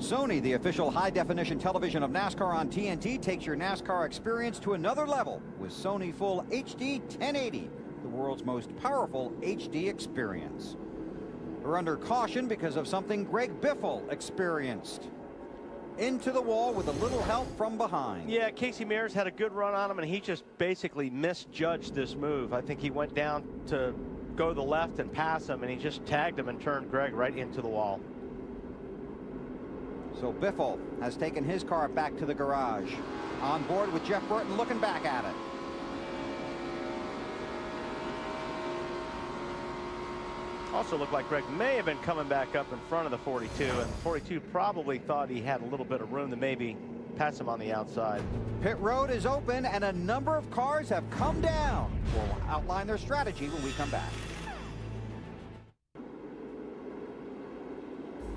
Sony, the official high-definition television of NASCAR on TNT, takes your NASCAR experience to another level with Sony Full HD 1080, the world's most powerful HD experience. We're under caution because of something Greg Biffle experienced. Into the wall with a little help from behind. Yeah, Casey Mears had a good run on him, and he just basically misjudged this move. I think he went down to go to the left and pass him, and he just tagged him and turned Greg right into the wall. So Biffle has taken his car back to the garage. On board with Jeff Burton looking back at it. Also looked like Greg may have been coming back up in front of the 42, and the 42 probably thought he had a little bit of room to maybe pass him on the outside. Pit road is open and a number of cars have come down. We'll outline their strategy when we come back.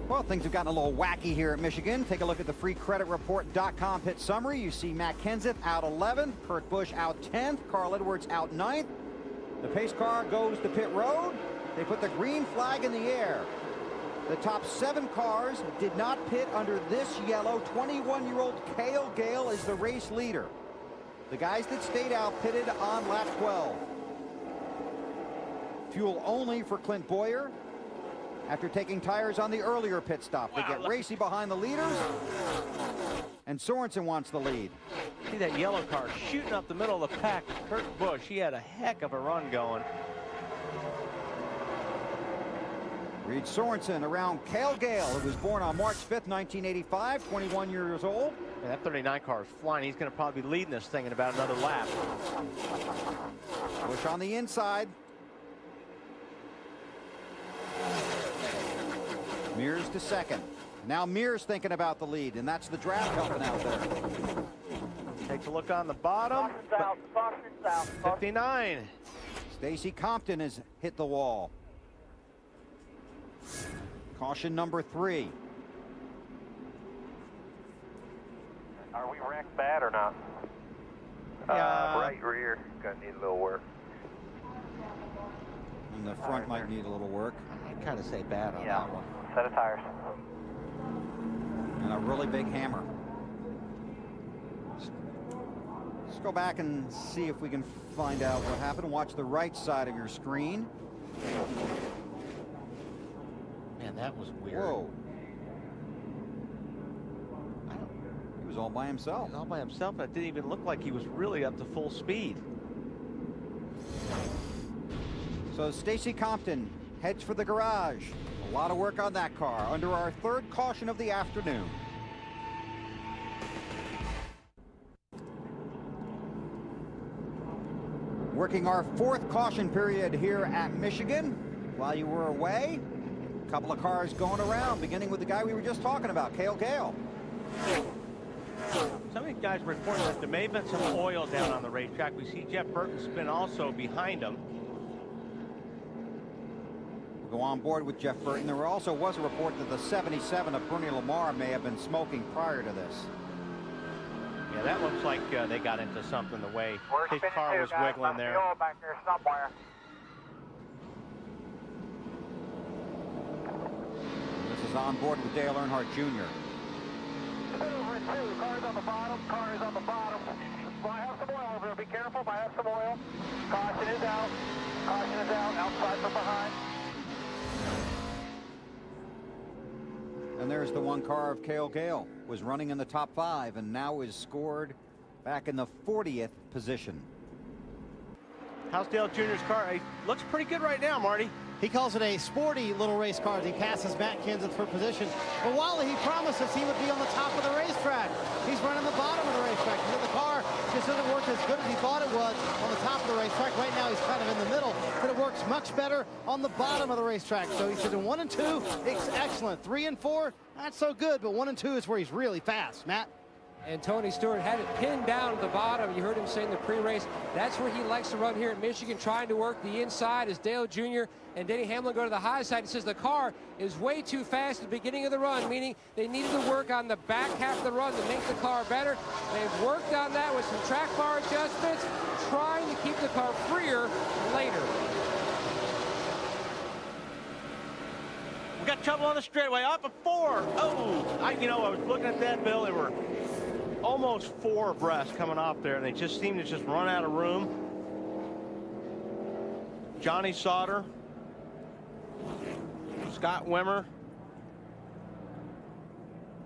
Well, things have gotten a little wacky here at Michigan. Take a look at the freecreditreport.com pit summary. You see Matt Kenseth out 11th, Kurt Busch out 10th, Carl Edwards out 9th. The pace car goes to pit road. They put the green flag in the air. The top 7 cars did not pit under this yellow. 21-year-old Cale Gale is the race leader. The guys that stayed out pitted on lap 12. Fuel only for Clint Boyer. After taking tires on the earlier pit stop, they get racy behind the leaders, and Sorensen wants the lead. See that yellow car shooting up the middle of the pack. Kurt Busch, he had a heck of a run going. Reed Sorensen around Cale Gale, who was born on March 5th, 1985, 21 years old. Yeah, that 39 car is flying. He's going to probably be leading this thing in about another lap. Busch on the inside. Mears to second. Now Mears thinking about the lead, and that's the draft helping out there. Takes a look on the bottom. Boston South. 59. Stacy Compton has hit the wall. Caution number 3. Are we wrecked bad or not? Yeah. Right rear. Gonna need a little work. And the front might need a little work. I kind of say bad on that one. Set of tires. And a really big hammer. Let's go back and see if we can find out what happened. Watch the right side of your screen. Man, that was weird. Whoa. He was all by himself. He was all by himself, and it didn't even look like he was really up to full speed. So Stacy Compton heads for the garage. A lot of work on that car under our 3rd caution of the afternoon. Working our 4th caution period here at Michigan. While you were away, a couple of cars going around, beginning with the guy we were just talking about, Cale Gale. Some of these guys reporting that there may have been some oil down on the racetrack. We see Jeff Burton spin also behind him. Go on board with Jeff Burton. There also was a report that the 77 of Bernie Lamar may have been smoking prior to this. Yeah, that looks like they got into something the way his spinning car too, was guys. wiggling there. Fuel back there somewhere. This is on board with Dale Earnhardt Jr. Over at 2. Cars on the bottom. Car is on the bottom. Might have some oil over there. Be careful. Might have some oil. Caution is out. Caution is out. Outside from behind. And there's the one car of Cale Gale. Was running in the top 5 and now is scored back in the 40th position. How's Dale Jr.'s car? He looks pretty good right now, Marty. He calls it a sporty little race car as he passes Matt Kenseth for position. But Wally, he promises he would be on the top of the racetrack. He's running the bottom of the racetrack. The car just doesn't work as good as he thought it was on the top of the racetrack. Right now he's kind of in the middle, but it works much better on the bottom of the racetrack. So he says in 1 and 2, it's excellent. 3 and 4, not so good, but 1 and 2 is where he's really fast. Matt? And Tony Stewart had it pinned down at the bottom. You heard him say in the pre-race, that's where he likes to run here at Michigan, trying to work the inside as Dale Jr. and Denny Hamlin go to the high side. He says the car is way too fast at the beginning of the run, meaning they needed to work on the back half of the run to make the car better. They've worked on that with some track bar adjustments, trying to keep the car freer later. got trouble on the straightaway. Off of 4. Oh, I was looking at that, Bill. They were almost 4 abreast coming off there, and they just seemed to just run out of room. Johnny Sauter, Scott Wimmer.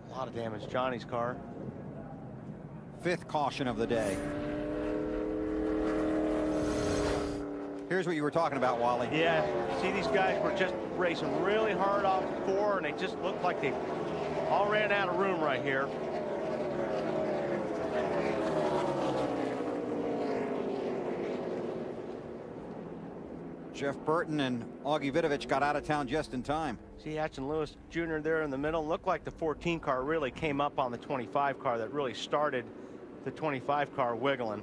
A lot of damage. Johnny's car. 5th caution of the day. Here's what you were talking about, Wally. Yeah, see, these guys were just racing really hard off 4, and they just looked like they all ran out of room right here. Jeff Burton and Augie Vidovich got out of town just in time. See, Ashton Lewis Jr. there in the middle. Looked like the 14 car really came up on the 25 car that really started the 25 car wiggling.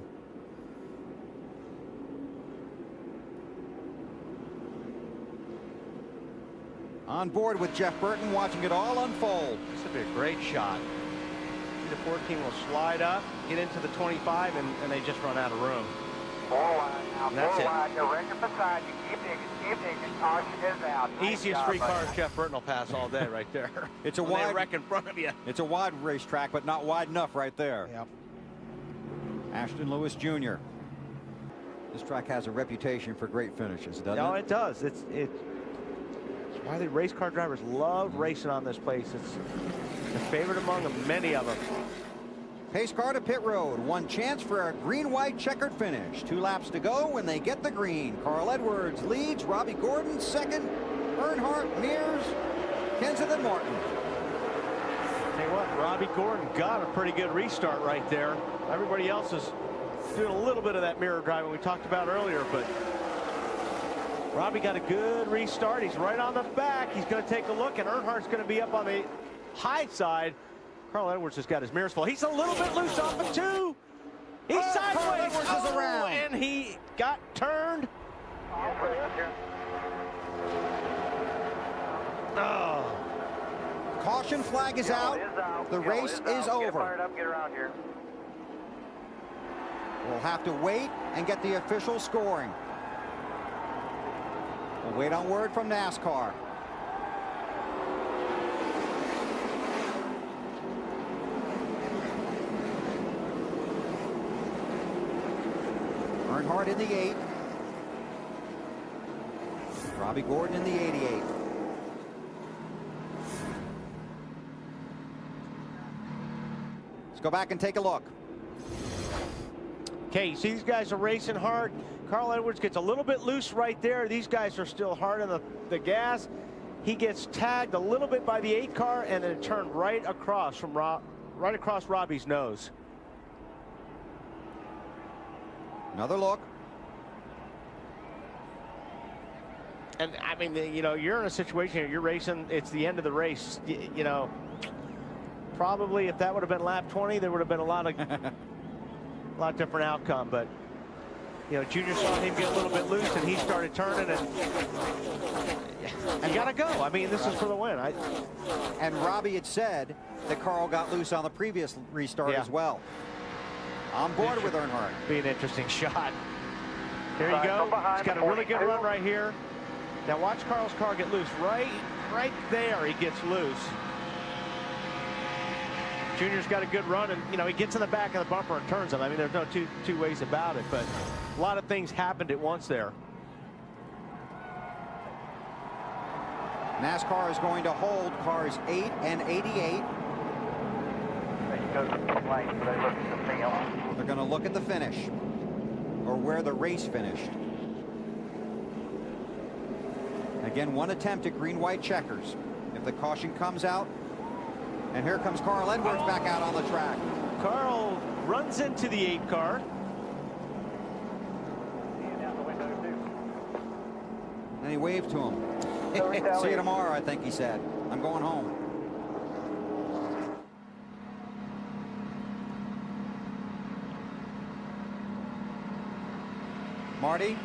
On board with Jeff Burton, watching it all unfold. This would be a great shot. See, the 14 will slide up, get into the 25, and they just run out of room. 4 wide now, 4 That's wide. You're ready beside you. Keep digging. Caution is out. Nice Easiest job, 3 buddy. cars Jeff Burton will pass all day right there. It's a When they wide wreck in front of you. It's a wide racetrack, but not wide enough right there. Yep. Ashton Lewis Jr. This track has a reputation for great finishes, doesn't No, it? it does. It's why the race car drivers love racing on this place. It's the favorite among them, many of them. Pace car to pit road. One chance for a green-white checkered finish. 2 laps to go when they get the green. Carl Edwards leads. Robbie Gordon second. Earnhardt, Mears, Kenseth, and Martin. Tell you what, Robbie Gordon got a pretty good restart right there. Everybody else is doing a little bit of that mirror driving we talked about earlier, but Robbie got a good restart. He's right on the back. He's going to take a look, and Earnhardt's going to be up on the high side. Carl Edwards has got his mirrors full. He's a little bit loose off of 2. He's sideways. Carl Edwards is around. And he got turned. Oh. Caution flag is out. The race is over. Get fired up, get around here. We'll have to wait and get the official scoring. We'll wait on word from NASCAR. Earnhardt in the 8. Robbie Gordon in the 88. Let's go back and take a look. Okay, you see these guys are racing hard. Carl Edwards gets a little bit loose right there. These guys are still hard on the gas. He gets tagged a little bit by the 8 car and then turned right across from right across Robbie's nose. Another look. And I mean, you're in a situation here, you're racing, it's the end of the race. Probably if that would have been lap 20, there would have been a lot different outcome, but Junior saw him get a little bit loose and he started turning, and you gotta go. I mean, this is for the win. And Robbie had said that Carl got loose on the previous restart as well. On board with Earnhardt. Be an interesting shot. There you go. He's got a really good run right here. Now watch Carl's car get loose. Right there, he gets loose. Junior's got a good run, and he gets in the back of the bumper and turns him. I mean, there's no two ways about it, but a lot of things happened at once there. NASCAR is going to hold cars 8 and 88. They're going to look at the finish, or where the race finished. Again, one attempt at green-white checkers. If the caution comes out, and here comes Carl Edwards back out on the track. Carl runs into the 8 car. And he waved to him. See you tomorrow, I think he said. I'm going home. Marty?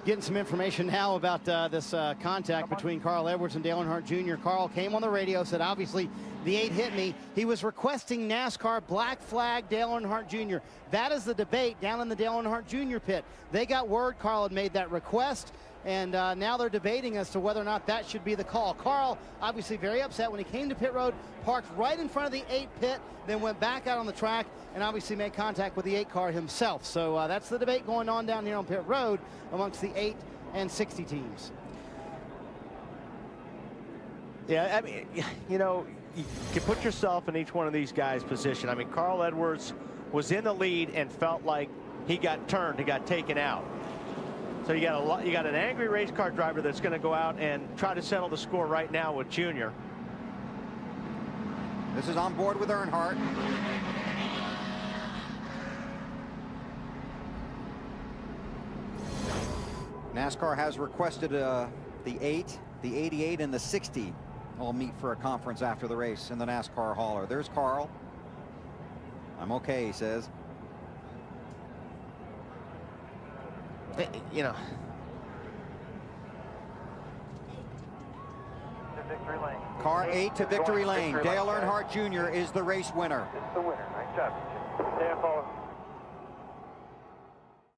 Getting some information now about this contact between Carl Edwards and Dale Earnhardt Jr. Carl came on the radio, said obviously the 8 hit me. He was requesting NASCAR black flag Dale Earnhardt Jr. That is the debate down in the Dale Earnhardt Jr. pit. They got word Carl had made that request. And now they're debating as to whether or not that should be the call. Carl, obviously very upset when he came to pit road, parked right in front of the 8 pit, then went back out on the track and obviously made contact with the 8 car himself. So that's the debate going on down here on pit road amongst the 8 and 60 teams. Yeah, I mean, you know, you can put yourself in each one of these guys' position. I mean, Carl Edwards was in the lead and felt like he got turned, he got taken out. So you got an angry race car driver that's going to go out and try to settle the score right now with Junior. This is on board with Earnhardt. NASCAR has requested the 8, the 88, and the 60 all meet for a conference after the race in the NASCAR hauler. There's Carl. I'm okay, he says. You know, Victory lane. Car 8 to victory lane. Dale Earnhardt Jr. is the race winner. It's the winner. Nice job.